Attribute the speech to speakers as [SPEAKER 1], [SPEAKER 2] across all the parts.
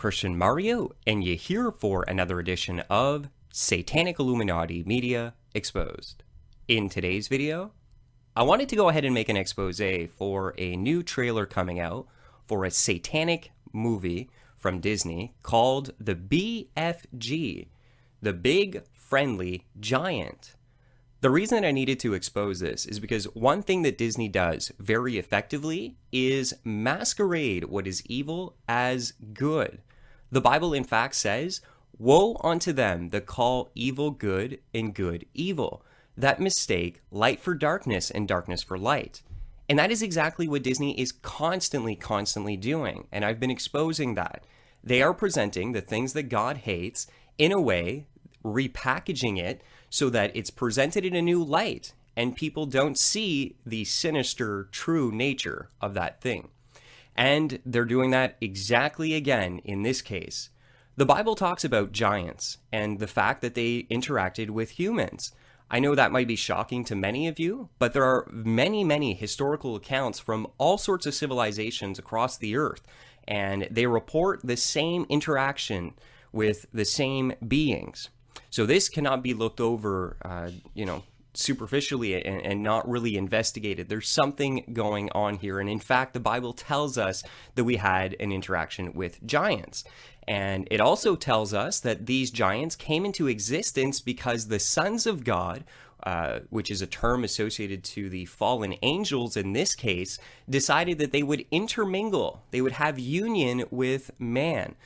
[SPEAKER 1] Christian Mario, and you're here for another edition of Satanic Illuminati Media Exposed. In today's video, I wanted to go ahead and make an expose for a new trailer coming out for a satanic movie from Disney called the BFG, the Big Friendly Giant. The reason that I needed to expose this is because one thing that Disney does very effectively is masquerade what is evil as good. The Bible in fact says, "Woe unto them that call evil good and good evil, that mistake light for darkness and darkness for light." And that is exactly what Disney is constantly doing. And I've been exposing that. They are presenting the things that God hates in a way, repackaging it so that it's presented in a new light and people don't see the sinister true nature of that thing. And they're doing that exactly again in this case. The Bible talks about giants and the fact that they interacted with humans. I know that might be shocking to many of you, but there are many historical accounts from all sorts of civilizations across the earth, and they report the same interaction with the same beings. So this cannot be looked over, superficially and not really investigated. There's something going on here. And in fact, the Bible tells us that we had an interaction with giants. And it also tells us that these giants came into existence because the sons of God, which is a term associated to the fallen angels in this case, decided that they would intermingle. They would have union with man.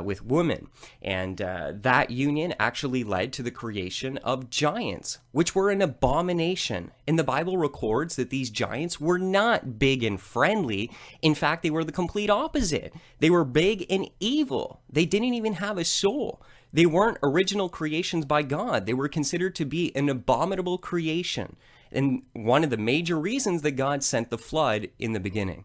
[SPEAKER 1] With women, and that union actually led to the creation of giants, which were an abomination. And the Bible records that these giants were not big and friendly. In fact, they were the complete opposite. They were big and evil. They didn't even have a soul. They weren't original creations by God. They were considered to be an abominable creation, and one of the major reasons that God sent the flood in the beginning.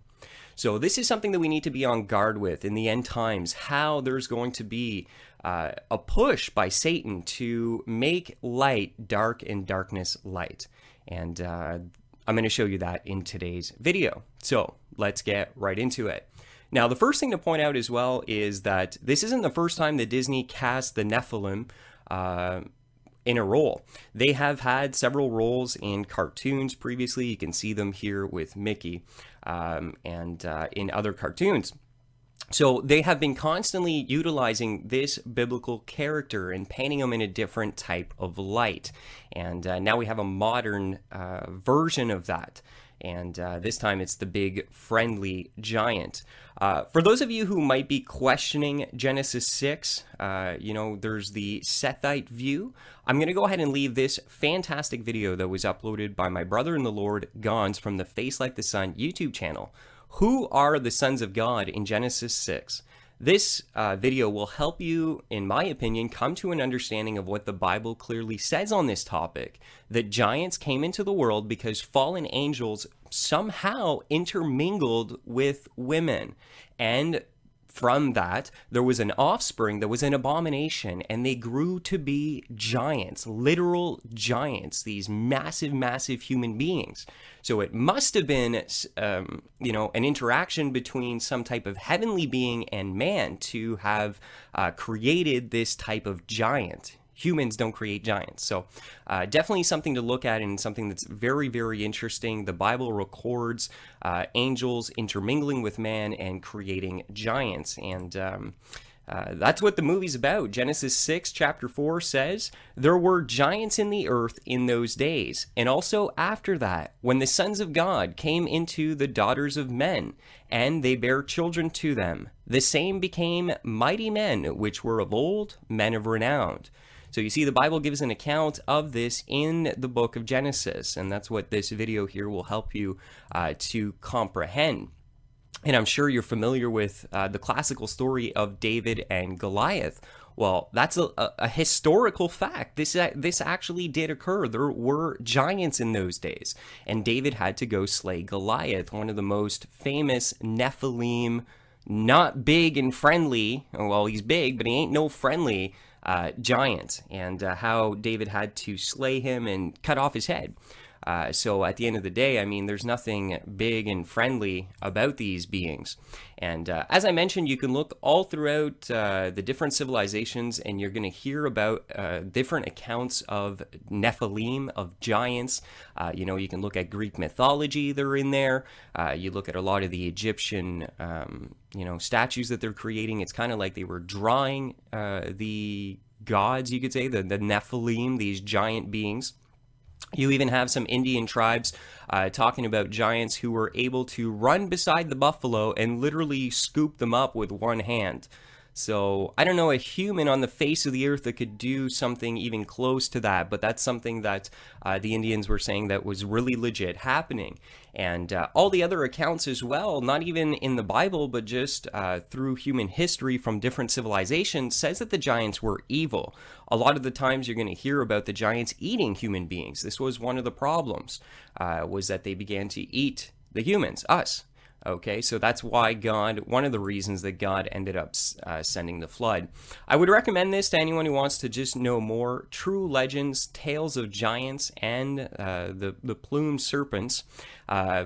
[SPEAKER 1] So this is something that we need to be on guard with in the end times, how there's going to be a push by Satan to make light dark and darkness light. And I'm going to show you that in today's video. So let's get right into it. Now, the first thing to point out as well is that this isn't the first time that Disney cast the Nephilim in a role. They have had several roles in cartoons previously. You can see them here with Mickey and in other cartoons. So they have been constantly utilizing this biblical character and painting them in a different type of light. And now we have a modern version of that. And this time it's the Big Friendly Giant. For those of you who might be questioning Genesis 6, there's the Sethite view. I'm going to go ahead and leave this fantastic video that was uploaded by my brother in the Lord, Gons, from the Face Like the Sun YouTube channel. Who are the sons of God in Genesis 6? This video will help you, in my opinion, come to an understanding of what the Bible clearly says on this topic, that giants came into the world because fallen angels somehow intermingled with women. And from that, there was an offspring that was an abomination, and they grew to be giants, literal giants, these massive human beings. So it must have been, an interaction between some type of heavenly being and man to have created this type of giant. Humans don't create giants. So definitely something to look at and something that's very interesting. The Bible records angels intermingling with man and creating giants. And that's what the movie's about. Genesis 6, chapter 4 says, "There were giants in the earth in those days, and also after that, when the sons of God came into the daughters of men, and they bare children to them. The same became mighty men, which were of old, men of renown." So you see, the Bible gives an account of this in the book of Genesis, and that's what this video here will help you to comprehend. And I'm sure you're familiar with the classical story of David and Goliath. Well, that's a historical fact. This actually did occur. There were giants in those days, and David had to go slay Goliath, one of the most famous Nephilim, not big and friendly. Well, he's big, but he ain't no friendly giant, and how David had to slay him and cut off his head. So at the end of the day, I mean, there's nothing big and friendly about these beings. And as I mentioned, you can look all throughout the different civilizations, and you're going to hear about different accounts of Nephilim, of giants. You can look at Greek mythology, they're in there. You look at a lot of the Egyptian, statues that they're creating. It's kind of like they were drawing the gods, you could say, the Nephilim, these giant beings. You even have some Indian tribes talking about giants who were able to run beside the buffalo and literally scoop them up with one hand. So I don't know a human on the face of the earth that could do something even close to that, but that's something that the Indians were saying that was really legit happening. And all the other accounts as well, not even in the Bible, but just through human history from different civilizations, says that the giants were evil. A lot of the times you're going to hear about the giants eating human beings. This was one of the problems, was that they began to eat the humans, us. Okay, so that's why one of the reasons that God ended up sending the flood. I would recommend this to anyone who wants to just know more true legends, tales of giants, and the plumed serpents.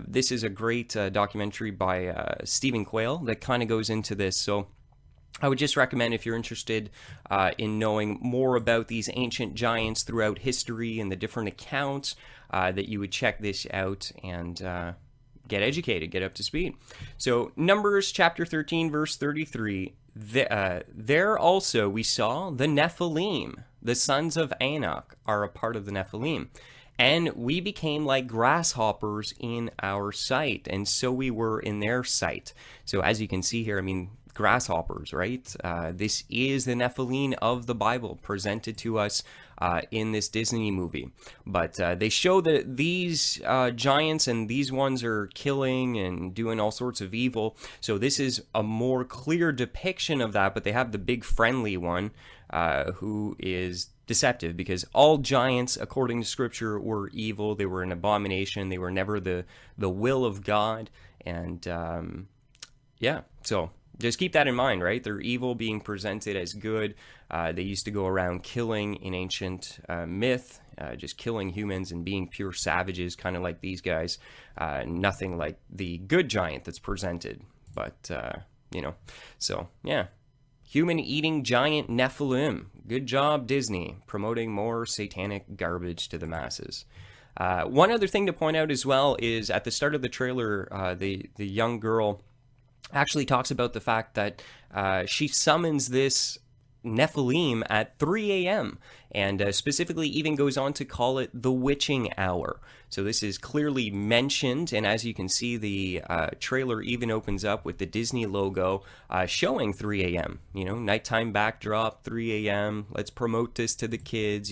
[SPEAKER 1] This is a great documentary by Stephen Quayle that kind of goes into this. So I would just recommend, if you're interested in knowing more about these ancient giants throughout history and the different accounts, that you would check this out and get educated, get up to speed. So Numbers chapter 13, verse 33, there also we saw the Nephilim, the sons of Anak are a part of the Nephilim. And we became like grasshoppers in our sight, and so we were in their sight. So as you can see here, I mean, grasshoppers, right? This is the Nephilim of the Bible presented to us in this Disney movie. But they show that these giants and these ones are killing and doing all sorts of evil. So this is a more clear depiction of that, but they have the big friendly one who is deceptive, because all giants, according to Scripture, were evil. They were an abomination. They were never the will of God. And so just keep that in mind, right? They're evil being presented as good. They used to go around killing in ancient myth, just killing humans and being pure savages, kind of like these guys. Nothing like the good giant that's presented. But, so, yeah. Human-eating giant Nephilim. Good job, Disney, promoting more satanic garbage to the masses. One other thing to point out as well is at the start of the trailer, the young girl actually talks about the fact that she summons this Nephilim at 3 a.m. and specifically even goes on to call it the witching hour. So this is clearly mentioned, and as you can see, the trailer even opens up with the Disney logo showing 3 a.m. Nighttime backdrop, 3 a.m. Let's promote this to the kids.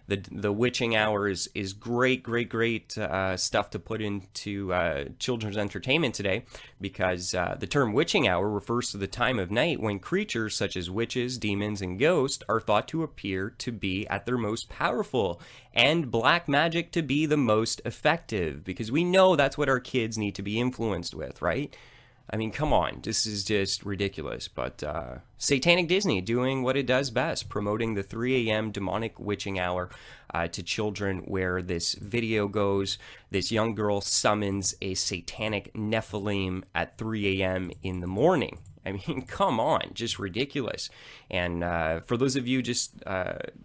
[SPEAKER 1] The witching hour is great stuff to put into children's entertainment today, because the term witching hour refers to the time of night when creatures such as witches, demons, and ghosts are thought to appear to be at their most powerful, and black magic to be the most effective, because we know that's what our kids need to be influenced with, right? I mean, come on, this is just ridiculous. But Satanic Disney doing what it does best, promoting the 3 a.m. demonic witching hour to children, where this video goes, this young girl summons a satanic Nephilim at 3 a.m. in the morning. I mean, come on, just ridiculous. And for those of you just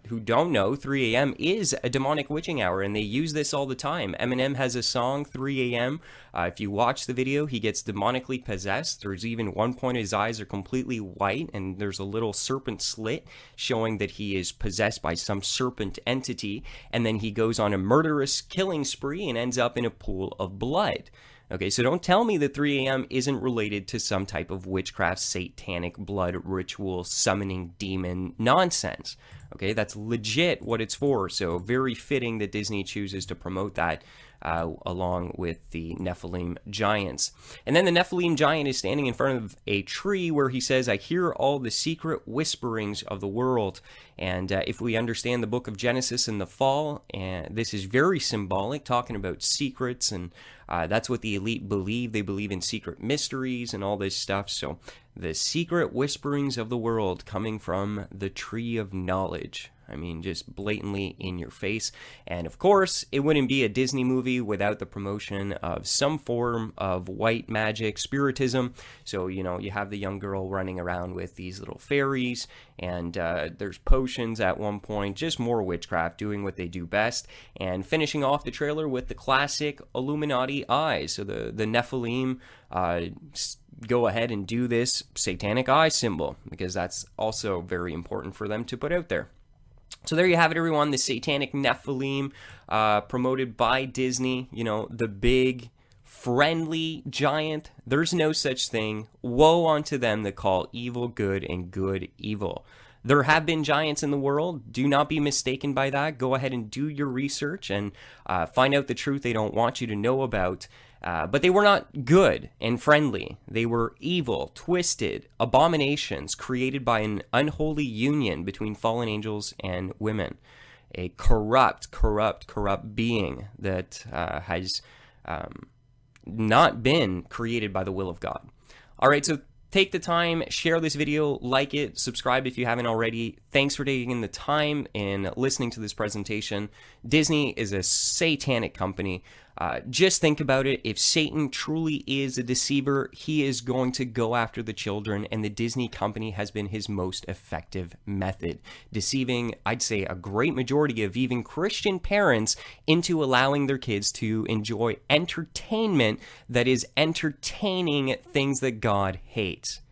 [SPEAKER 1] who don't know, 3 a.m. is a demonic witching hour, and they use this all the time. Eminem has a song, 3 a.m. If you watch the video, he gets demonically possessed. There's even one point his eyes are completely white, and there's a little serpent slit showing that he is possessed by some serpent entity. And then he goes on a murderous killing spree and ends up in a pool of blood. Okay, so don't tell me that 3 a.m. isn't related to some type of witchcraft, satanic blood ritual, summoning demon nonsense. Okay, that's legit what it's for. So very fitting that Disney chooses to promote that along with the Nephilim giants. And then the Nephilim giant is standing in front of a tree where he says, "I hear all the secret whisperings of the world." And if we understand the book of Genesis and the fall, and this is very symbolic, talking about secrets, and that's what the elite believe. They believe in secret mysteries and all this stuff. So the secret whisperings of the world coming from the tree of knowledge. I mean, just blatantly in your face. And of course, it wouldn't be a Disney movie without the promotion of some form of white magic, spiritism. So, you know, you have the young girl running around with these little fairies, and there's potions at one point, just more witchcraft, doing what they do best, and finishing off the trailer with the classic Illuminati eyes. So the Nephilim go ahead and do this satanic eye symbol, because that's also very important for them to put out there. So there you have it, everyone. The satanic Nephilim, promoted by Disney. You know, the big friendly giant. There's no such thing. Woe unto them that call evil good and good evil. There have been giants in the world. Do not be mistaken by that. Go ahead and do your research and find out the truth they don't want you to know about. But they were not good and friendly. They were evil, twisted, abominations created by an unholy union between fallen angels and women. A corrupt being that has not been created by the will of God. All right, so take the time, share this video, like it, subscribe if you haven't already. Thanks for taking the time and listening to this presentation. Disney is a satanic company. Just think about it. If Satan truly is a deceiver, he is going to go after the children, and the Disney company has been his most effective method, deceiving, I'd say, a great majority of even Christian parents into allowing their kids to enjoy entertainment that is entertaining things that God hates.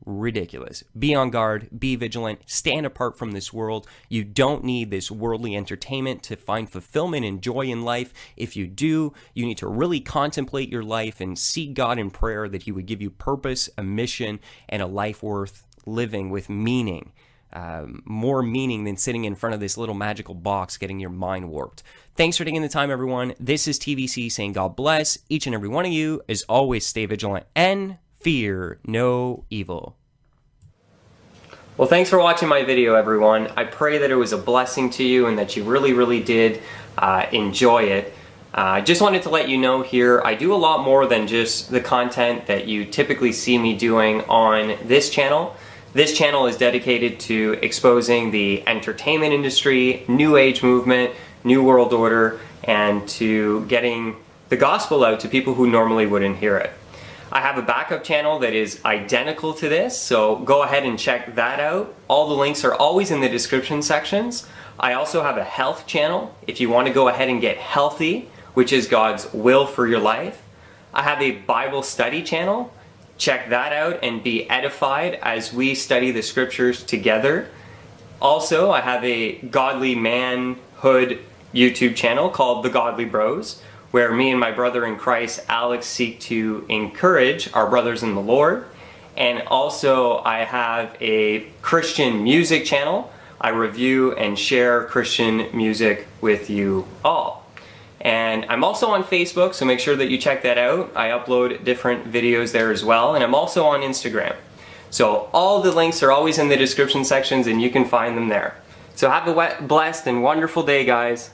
[SPEAKER 1] Ridiculous. Be on guard, be vigilant, stand apart from this world. You don't need this worldly entertainment to find fulfillment and joy in life. If you do, you need to really contemplate your life and seek God in prayer that he would give you purpose, a mission, and a life worth living with meaning. More meaning than sitting in front of this little magical box getting your mind warped. Thanks for taking the time, everyone. This is TVC saying God bless each and every one of you. As always, stay vigilant and fear no evil. Well, thanks for watching my video, everyone. I pray that it was a blessing to you and that you really did enjoy it. I just wanted to let you know here, I do a lot more than just the content that you typically see me doing on this channel. This channel is dedicated to exposing the entertainment industry, New Age movement, New World Order, and to getting the gospel out to people who normally wouldn't hear it. I have a backup channel that is identical to this, so go ahead and check that out. All the links are always in the description sections. I also have a health channel if you want to go ahead and get healthy, which is God's will for your life. I have a Bible study channel. Check that out and be edified as we study the scriptures together. Also, I have a godly manhood YouTube channel called The Godly Bros, where me and my brother in Christ, Alex, seek to encourage our brothers in the Lord. And also, I have a Christian music channel. I review and share Christian music with you all. And I'm also on Facebook, so make sure that you check that out. I upload different videos there as well. And I'm also on Instagram. So all the links are always in the description sections, and you can find them there. So have a blessed and wonderful day, guys.